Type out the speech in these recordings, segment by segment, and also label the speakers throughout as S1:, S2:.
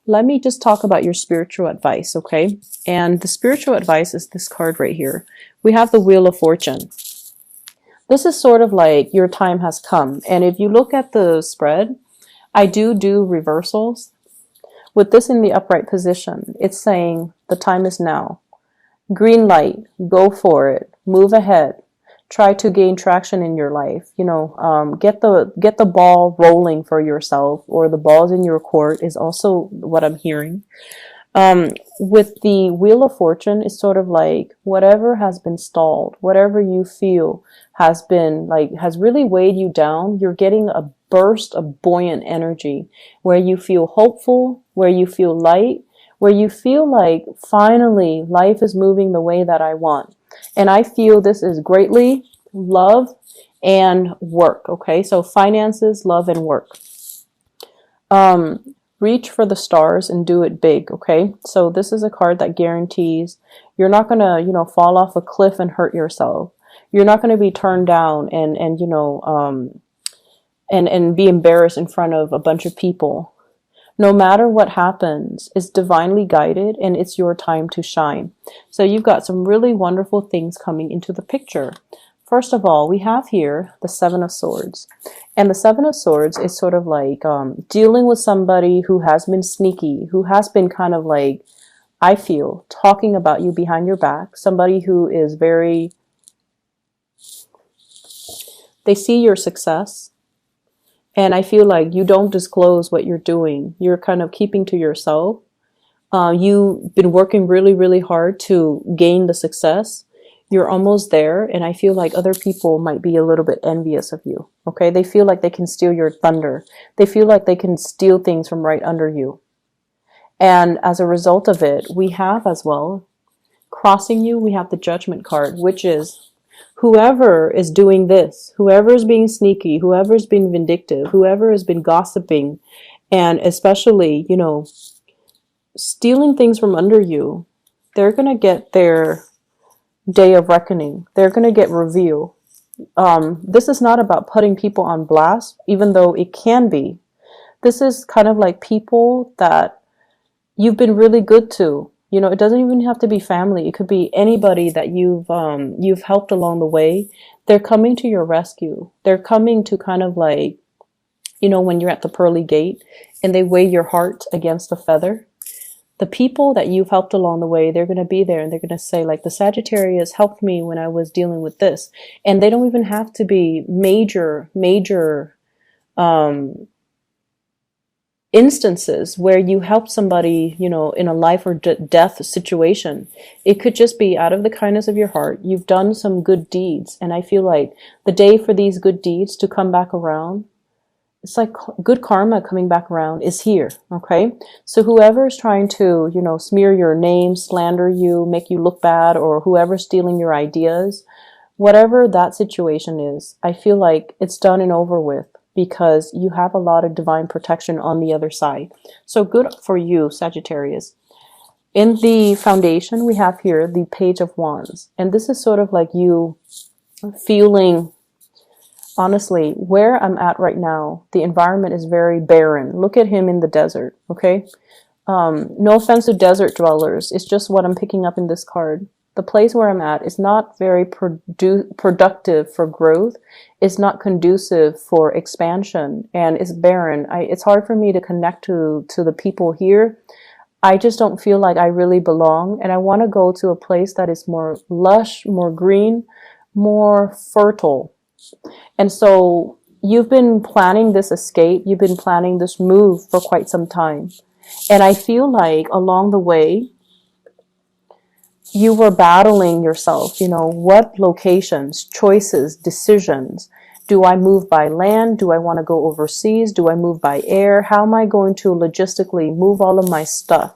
S1: let me just talk about your spiritual advice, okay? And the spiritual advice is this card right here. We have the Wheel of Fortune. This is sort of like your time has come. And if you look at the spread, I do reversals. With this in the upright position, it's saying the time is now. Green light, go for it, move ahead. Try to gain traction in your life. You know, get the ball rolling for yourself, or the balls in your court is also what I'm hearing. With the Wheel of Fortune, it's sort of like whatever has been stalled, whatever you feel has been like, has really weighed you down, you're getting a burst of buoyant energy where you feel hopeful, where you feel light, where you feel like finally life is moving the way that I want. And I feel this is greatly love and work. Okay. So finances, love, and work. Reach for the stars and do it big. Okay. So this is a card that guarantees you're not going to, you know, fall off a cliff and hurt yourself. You're not going to be turned down and, you know, and be embarrassed in front of a bunch of people. No matter what happens, it's divinely guided and it's your time to shine. So you've got some really wonderful things coming into the picture. First of all, we have here the Seven of Swords. And the Seven of Swords is sort of like dealing with somebody who has been sneaky, who has been kind of like, I feel, talking about you behind your back. Somebody who is very, they see your success. And I feel like you don't disclose what you're doing. You're kind of keeping to yourself. You've been working really, really hard to gain the success. You're almost there. And I feel like other people might be a little bit envious of you. Okay. They feel like they can steal your thunder. They feel like they can steal things from right under you. And as a result of it, we have as well, crossing you, we have the Judgment card, which is whoever is doing this, whoever is being sneaky, whoever is being vindictive, whoever has been gossiping, and especially, you know, stealing things from under you, they're going to get their day of reckoning. They're going to get revealed. This is not about putting people on blast, even though it can be. This is kind of like people that you've been really good to. You know, it doesn't even have to be family. It could be anybody that you've helped along the way. They're coming to your rescue. They're coming to kind of like, you know, when you're at the pearly gate and they weigh your heart against a feather. The people that you've helped along the way, they're going to be there and they're going to say, like, the Sagittarius helped me when I was dealing with this. And they don't even have to be major instances where you help somebody, you know, in a life or death situation. It could just be out of the kindness of your heart. You've done some good deeds. And I feel like the day for these good deeds to come back around, it's like good karma coming back around is here. Okay. So whoever is trying to, you know, smear your name, slander you, make you look bad, or whoever's stealing your ideas, whatever that situation is, I feel like it's done and over with, because you have a lot of divine protection on the other side. So good for you, Sagittarius. In the foundation, we have here the Page of Wands. And this is sort of like you feeling, honestly, where I'm at right now, the environment is very barren. Look at him in the desert, okay? No offense to desert dwellers. It's just what I'm picking up in this card. The place where I'm at is not very productive for growth. It's not conducive for expansion, and it's barren. It's hard for me to connect to the people here. I just don't feel like I really belong, and I want to go to a place that is more lush, more green, more fertile. And so you've been planning this escape. You've been planning this move for quite some time. And I feel like along the way, you were battling yourself, you know, what locations, choices, decisions. Do I move by land? Do I want to go overseas? Do I move by air? How am I going to logistically move all of my stuff?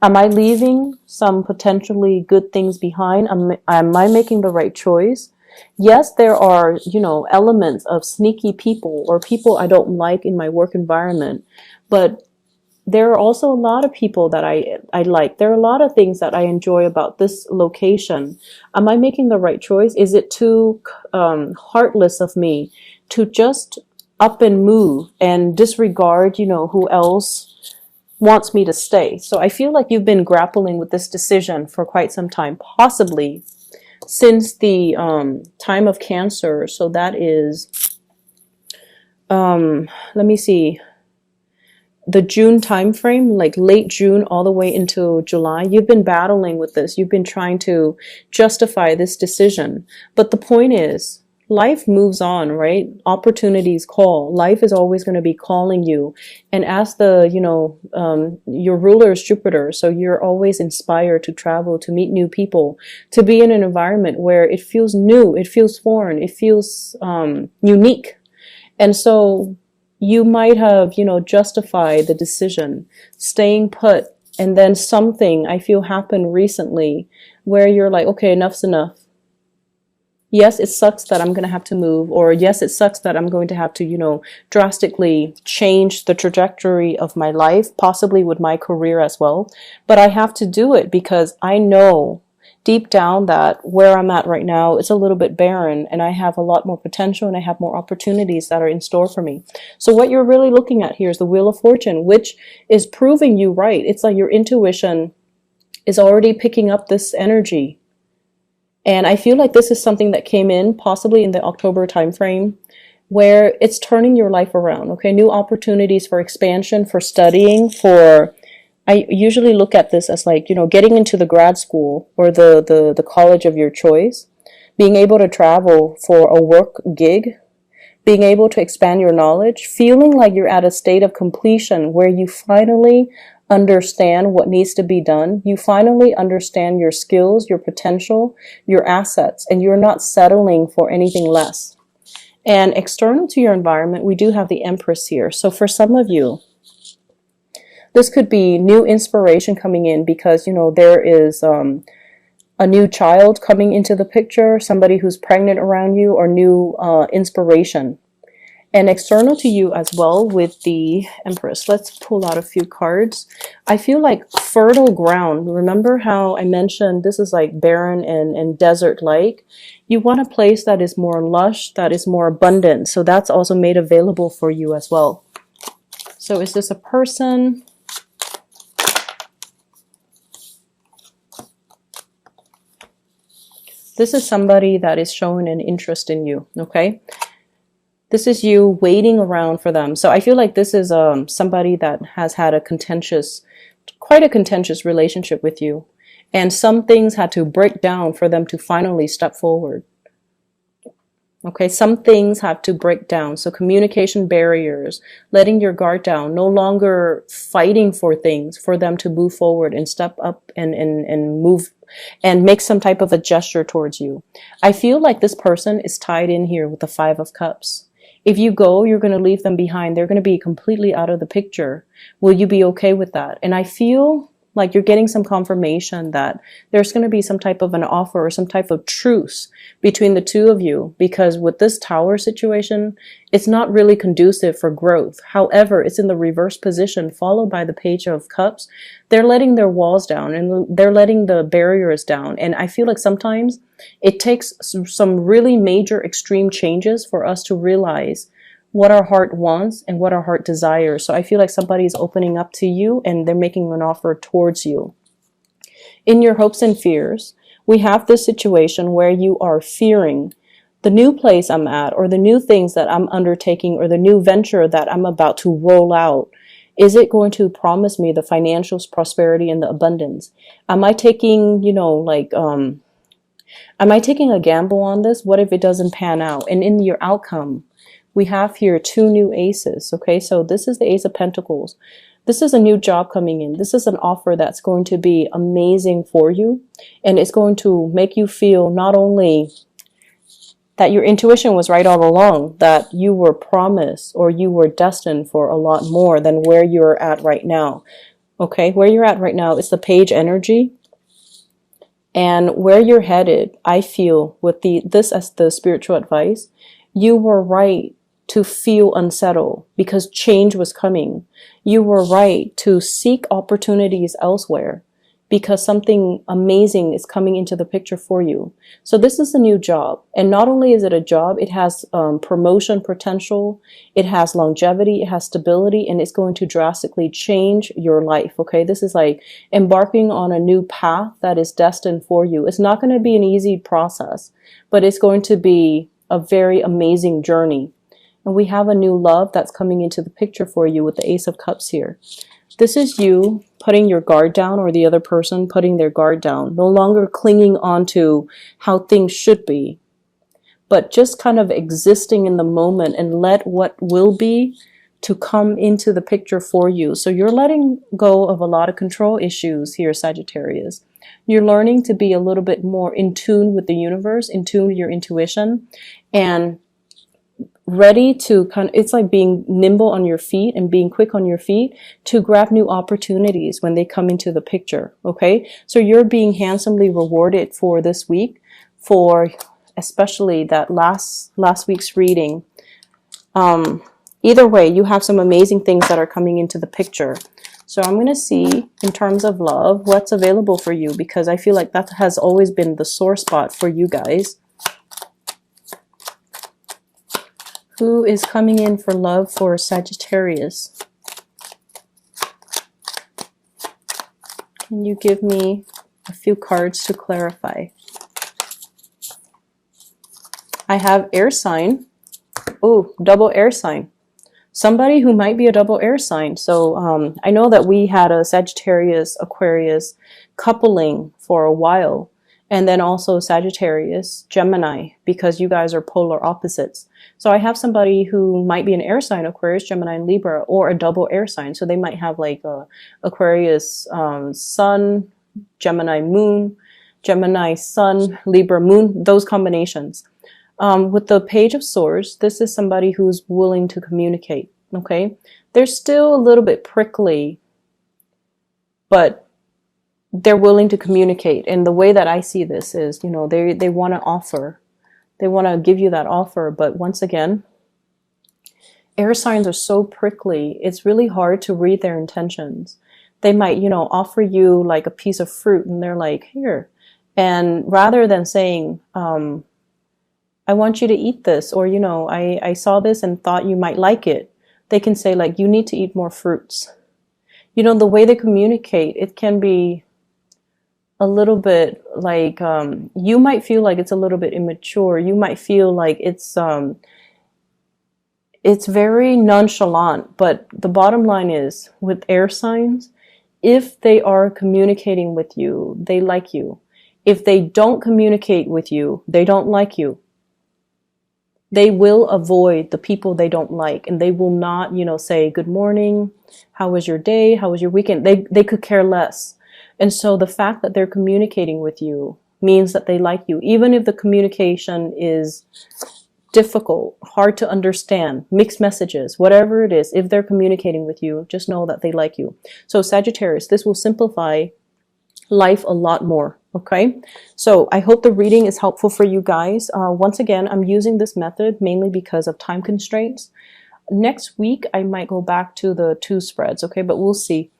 S1: Am I leaving some potentially good things behind? Am I making the right choice? Yes, there are, you know, elements of sneaky people or people I don't like in my work environment, but there are also a lot of people that I like. There are a lot of things that I enjoy about this location. Am I making the right choice? Is it too heartless of me to just up and move and disregard, you know, who else wants me to stay. So I feel like you've been grappling with this decision for quite some time, possibly since the time of Cancer. So that is, let me see, the June time frame, like late June all the way into July. You've been battling with this. You've been trying to justify this decision. But the point is, life moves on, right? Opportunities call. Life is always going to be calling you. And as the, your ruler is Jupiter, so you're always inspired to travel, to meet new people, to be in an environment where it feels new, it feels foreign, it feels unique. And so you might have, justified the decision, staying put, and then something I feel happened recently where you're like, okay, enough's enough. Yes, it sucks that I'm going to have to move, or yes, it sucks that I'm going to have to, drastically change the trajectory of my life, possibly with my career as well. But I have to do it because I know deep down that where I'm at right now is a little bit barren, and I have a lot more potential and I have more opportunities that are in store for me. So what you're really looking at here is the Wheel of Fortune, which is proving you right. It's like your intuition is already picking up this energy. And I feel like this is something that came in possibly in the October timeframe where it's turning your life around. Okay, new opportunities for expansion, for studying, for, I usually look at this as like, getting into the grad school or the college of your choice, being able to travel for a work gig, being able to expand your knowledge, feeling like you're at a state of completion where you finally understand what needs to be done. You finally understand your skills, your potential, your assets, and you're not settling for anything less. And external to your environment, we do have the Empress here. So for some of you, this could be new inspiration coming in because, there is a new child coming into the picture, somebody who's pregnant around you, or new inspiration. And external to you as well with the Empress. Let's pull out a few cards. I feel like fertile ground. Remember how I mentioned this is like barren and desert-like? You want a place that is more lush, that is more abundant. So that's also made available for you as well. So is this a person? This is somebody that is showing an interest in you, okay? This is you waiting around for them. So I feel like this is somebody that has had quite a contentious relationship with you. And some things had to break down for them to finally step forward. Okay, some things have to break down. So communication barriers, letting your guard down, no longer fighting for things, for them to move forward and step up and move and make some type of a gesture towards you. I feel like this person is tied in here with the Five of Cups. If you go, you're going to leave them behind. They're going to be completely out of the picture. Will you be okay with that? And I feel like you're getting some confirmation that there's going to be some type of an offer or some type of truce between the two of you, because with this Tower situation, it's not really conducive for growth. However, it's in the reverse position followed by the Page of Cups. They're letting their walls down and they're letting the barriers down. And I feel like sometimes it takes some really major extreme changes for us to realize what our heart wants and what our heart desires. So I feel like somebody's opening up to you and they're making an offer towards you. In your hopes and fears, we have this situation where you are fearing the new place I'm at, or the new things that I'm undertaking, or the new venture that I'm about to roll out. Is it going to promise me the financial prosperity and the abundance? Am I taking, am I taking a gamble on this? What if it doesn't pan out? And in your outcome, we have here two new aces. Okay, so this is the Ace of Pentacles. This is a new job coming in. This is an offer that's going to be amazing for you. And it's going to make you feel not only that your intuition was right all along, that you were promised or you were destined for a lot more than where you're at right now. Okay, where you're at right now is the Page energy. And where you're headed, I feel with this as the spiritual advice, you were right to feel unsettled because change was coming. You were right to seek opportunities elsewhere. because something amazing is coming into the picture for you. So this is a new job. And not only is it a job, it has promotion potential, it has longevity, it has stability, and it's going to drastically change your life, okay? This is like embarking on a new path that is destined for you. It's not going to be an easy process, but it's going to be a very amazing journey. And we have a new love that's coming into the picture for you with the Ace of Cups here. This is you putting your guard down, or the other person putting their guard down, no longer clinging on to how things should be, but just kind of existing in the moment and let what will be to come into the picture for you. So you're letting go of a lot of control issues here, Sagittarius. You're learning to be a little bit more in tune with the universe, in tune with your intuition, and ready to it's like being nimble on your feet and being quick on your feet to grab new opportunities when they come into the picture, okay? So you're being handsomely rewarded for this week, for especially that last week's reading. Either way, you have some amazing things that are coming into the picture. So I'm going to see, in terms of love, what's available for you, because I feel like that has always been the sore spot for you guys. Who is coming in for love for Sagittarius? Can you give me a few cards to clarify? I have air sign. Oh, double air sign. Somebody who might be a double air sign. So I know that we had a Sagittarius Aquarius coupling for a while, and then also Sagittarius Gemini, because you guys are polar opposites. So I have somebody who might be an air sign, Aquarius, Gemini, and Libra, or a double air sign. So they might have like a Aquarius Sun, Gemini Moon, Gemini Sun, Libra Moon, those combinations. With the Page of Swords, this is somebody who's willing to communicate, okay? They're still a little bit prickly, but they're willing to communicate. And the way that I see this is, you know, they want to offer. They want to give you that offer. But once again, air signs are so prickly. It's really hard to read their intentions. They might, you know, offer you like a piece of fruit and they're like, here. And rather than saying, I want you to eat this, or, you know, I saw this and thought you might like it, they can say like, you need to eat more fruits. You know, the way they communicate, it can be a little bit like, you might feel like it's a little bit immature. You might feel like it's very nonchalant. But the bottom line is, with air signs, if they are communicating with you, they like you. If they don't communicate with you, they don't like you. They will avoid the people they don't like, and they will not, you know, say, good morning, how was your day, how was your weekend? They could care less. And so the fact that they're communicating with you means that they like you, even if the communication is difficult, hard to understand, mixed messages, whatever it is. If they're communicating with you, just know that they like you. So Sagittarius, this will simplify life a lot more. Okay, so I hope the reading is helpful for you guys. Once again, I'm using this method mainly because of time constraints. Next week, I might go back to the 2 spreads, okay, but we'll see.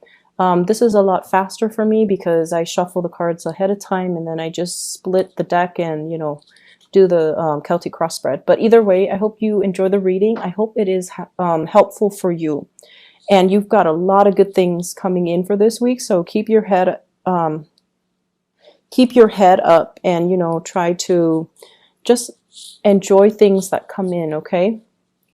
S1: This is a lot faster for me because I shuffle the cards ahead of time and then I just split the deck and, you know, do the Celtic cross spread. But either way, I hope you enjoy the reading. I hope it is helpful for you. And you've got a lot of good things coming in for this week, so keep your head up and, you know, try to just enjoy things that come in, okay?